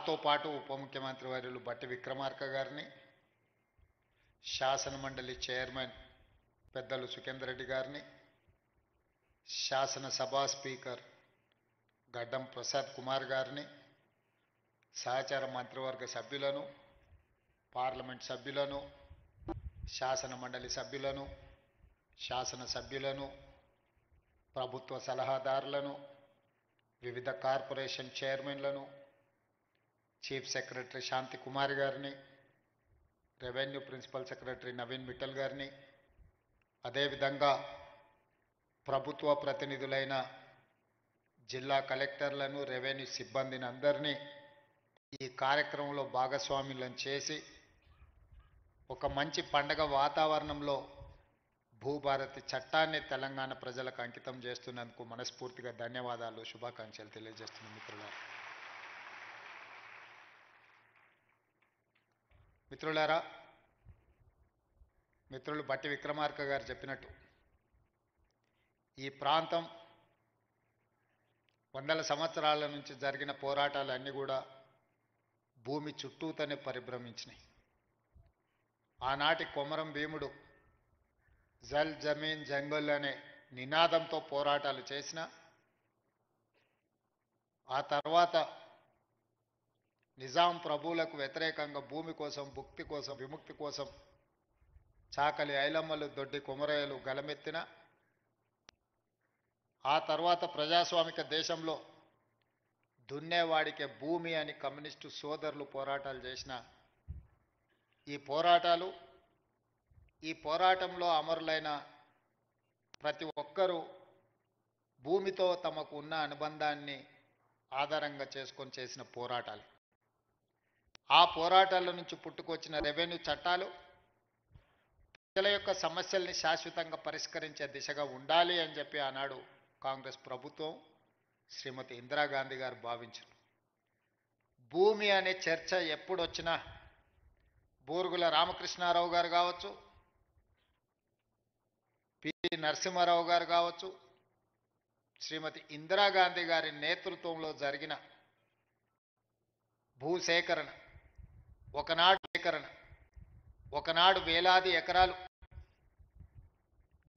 నాతో పాటు ఉప ముఖ్యమంత్రి వర్యులు బట్టి విక్రమార్క గారిని, శాసన మండలి చైర్మన్ పెద్దలు సుఖేందర్ రెడ్డి గారిని, శాసనసభ స్పీకర్ గడ్డం ప్రసాద్ కుమార్ గారిని, సహచార మంత్రివర్గ సభ్యులను, పార్లమెంట్ సభ్యులను, శాసన మండలి సభ్యులను, శాసన సభ్యులను, ప్రభుత్వ సలహాదారులను, వివిధ కార్పొరేషన్ చైర్మన్లను, చీఫ్ సెక్రటరీ శాంతి కుమార్ గారిని, revenue principal secretary Naveen Mittal గారిని, అదేవిధంగా ప్రభుత్వ ప్రతినిధులైన జిల్లా కలెక్టర్లను, రెవెన్యూ సిబ్బందిని అందరినీ ఈ కార్యక్రమంలో భాగస్వాములను చేసి ఒక మంచి పండగ వాతావరణంలో భూభారతి చట్టాన్ని తెలంగాణ ప్రజలకు అంకితం చేస్తున్నందుకు మనస్ఫూర్తిగా ధన్యవాదాలు, శుభాకాంక్షలు తెలియజేస్తున్న మిత్రులారా, మిత్రులు బట్టి విక్రమార్క గారు చెప్పినట్టు ఈ ప్రాంతం వందల సంవత్సరాల నుంచి జరిగిన పోరాటాలన్నీ కూడా భూమి చుట్టూతోనే పరిభ్రమించినాయి. ఆనాటి కొమరం భీముడు జల్ జమీన్ జంగల్ అనే నినాదంతో పోరాటాలు చేసిన ఆ తర్వాత నిజాం ప్రభువులకు వ్యతిరేకంగా భూమి కోసం, భుక్తి కోసం, విముక్తి కోసం చాకలి ఐలమ్మలు, దొడ్డి కొమరయ్యలు గలమెత్తిన ఆ తర్వాత ప్రజాస్వామిక దేశంలో దున్నేవాడికే భూమి అని కమ్యూనిస్టు సోదరులు పోరాటాలు చేసిన ఈ పోరాటంలో అమరులైన ప్రతి ఒక్కరూ భూమితో తమకు ఉన్న అనుబంధాన్ని ఆధారంగా చేసుకొని చేసిన పోరాటాలు. ఆ పోరాటాల నుంచి పుట్టుకొచ్చిన రెవెన్యూ చట్టాలు ప్రజల యొక్క సమస్యల్ని శాశ్వతంగా పరిష్కరించే దిశగా ఉండాలి అని చెప్పి ఆనాడు కాంగ్రెస్ ప్రభుత్వం, శ్రీమతి ఇందిరాగాంధీ గారు భావించారు. భూమి అనే చర్చ ఎప్పుడొచ్చినా బూరుగుల రామకృష్ణారావు గారు కావచ్చు, పి నరసింహారావు గారు కావచ్చు, శ్రీమతి ఇందిరాగాంధీ గారి నేతృత్వంలో జరిగిన భూసేకరణ, ఒకనాడు వేలాది ఎకరాలు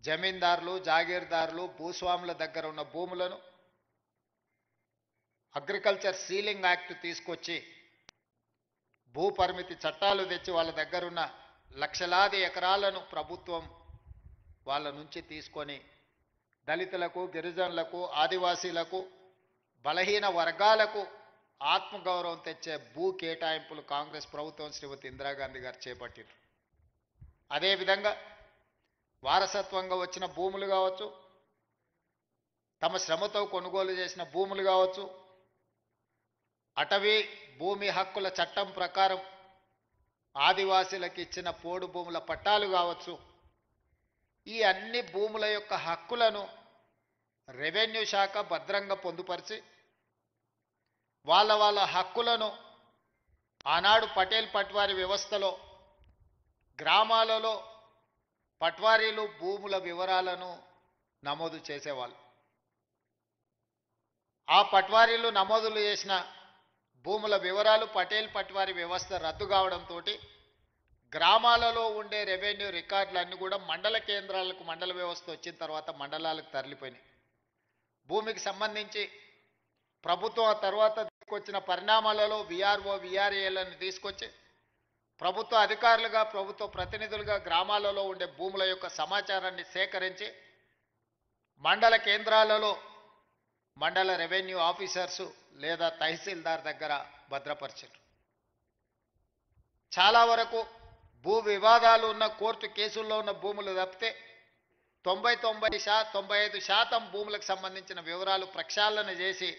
జమీందారులు, జాగీర్దారులు, భూస్వాముల దగ్గర ఉన్న భూములను అగ్రికల్చర్ సీలింగ్ యాక్ట్ తీసుకొచ్చి భూ పరిమితి చట్టాలు తెచ్చి వాళ్ళ దగ్గరున్న లక్షలాది ఎకరాలను ప్రభుత్వం వాళ్ళ నుంచి తీసుకొని దళితులకు, గిరిజనులకు, ఆదివాసీలకు, బలహీన వర్గాలకు ఆత్మగౌరవం తెచ్చే భూ కేటాయింపులు కాంగ్రెస్ ప్రభుత్వం, శ్రీమతి ఇందిరాగాంధీ గారు చేపట్టారు. అదేవిధంగా వారసత్వంగా వచ్చిన భూములు కావచ్చు, తమ శ్రమతో కొనుగోలు చేసిన భూములు కావచ్చు, అటవీ భూమి హక్కుల చట్టం ప్రకారం ఆదివాసీలకు ఇచ్చిన పోడు భూముల పట్టాలు కావచ్చు, ఈ అన్ని భూముల యొక్క హక్కులను రెవెన్యూ శాఖ భద్రంగా పొందుపరిచి వాళ్ళ హక్కులను ఆనాడు పటేల్ పట్వారీ వ్యవస్థలో గ్రామాలలో పట్వారీలు భూముల వివరాలను నమోదు చేసేవాళ్ళు. ఆ పట్వారీలు నమోదులు చేసిన భూముల వివరాలు పటేల్ పట్వారీ వ్యవస్థ రద్దు కావడంతో గ్రామాలలో ఉండే రెవెన్యూ రికార్డులన్నీ కూడా మండల కేంద్రాలకు, మండల వ్యవస్థ వచ్చిన తర్వాత మండలాలకు తరలిపోయినాయి. భూమికి సంబంధించి ప్రభుత్వం ఆ తర్వాత తీసుకొచ్చిన పరిణామాలలో విఆర్ఓ, విఆర్ఏలను తీసుకొచ్చి ప్రభుత్వ అధికారులుగా, ప్రభుత్వ ప్రతినిధులుగా గ్రామాలలో ఉండే భూముల యొక్క సమాచారాన్ని సేకరించి మండల కేంద్రాలలో మండల రెవెన్యూ ఆఫీసర్సు లేదా తహసీల్దార్ దగ్గర భద్రపరిచారు. చాలా వరకు భూ వివాదాలు ఉన్న కోర్టు కేసుల్లో ఉన్న భూములు తప్పితే 95% భూములకు సంబంధించిన వివరాలు ప్రక్షాళన చేసి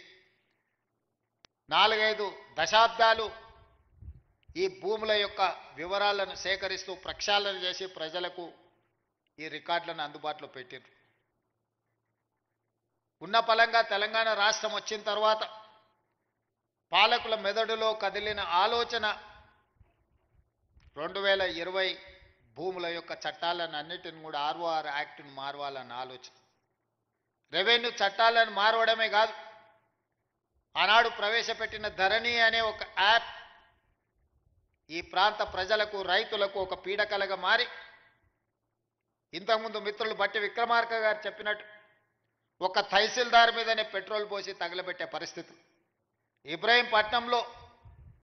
4-5 దశాబ్దాలు ఈ భూముల యొక్క వివరాలను సేకరిస్తూ ప్రక్షాళన చేసి ప్రజలకు ఈ రికార్డులను అందుబాటులో పెట్టారు. ఉన్న పలంగా తెలంగాణ రాష్ట్రం వచ్చిన తర్వాత పాలకుల మెదడులో కదిలిన ఆలోచన 2020 భూముల యొక్క చట్టాలను అన్నిటిని కూడా ROR యాక్ట్ను మారవాలన్న ఆలోచన. రెవెన్యూ చట్టాలను మారవడమే కాదు, ఆనాడు ప్రవేశపెట్టిన ధరణి అనే ఒక యాప్ ఈ ప్రాంత ప్రజలకు రైతులకు ఒక పీడకలగా మారి ఇంతకుముందు మిత్రులు బట్టి విక్రమార్క గారు చెప్పినట్టు ఒక తహసీల్దార్ మీదనే పెట్రోల్ పోసి తగలబెట్టే పరిస్థితి. ఇబ్రహీంపట్నంలో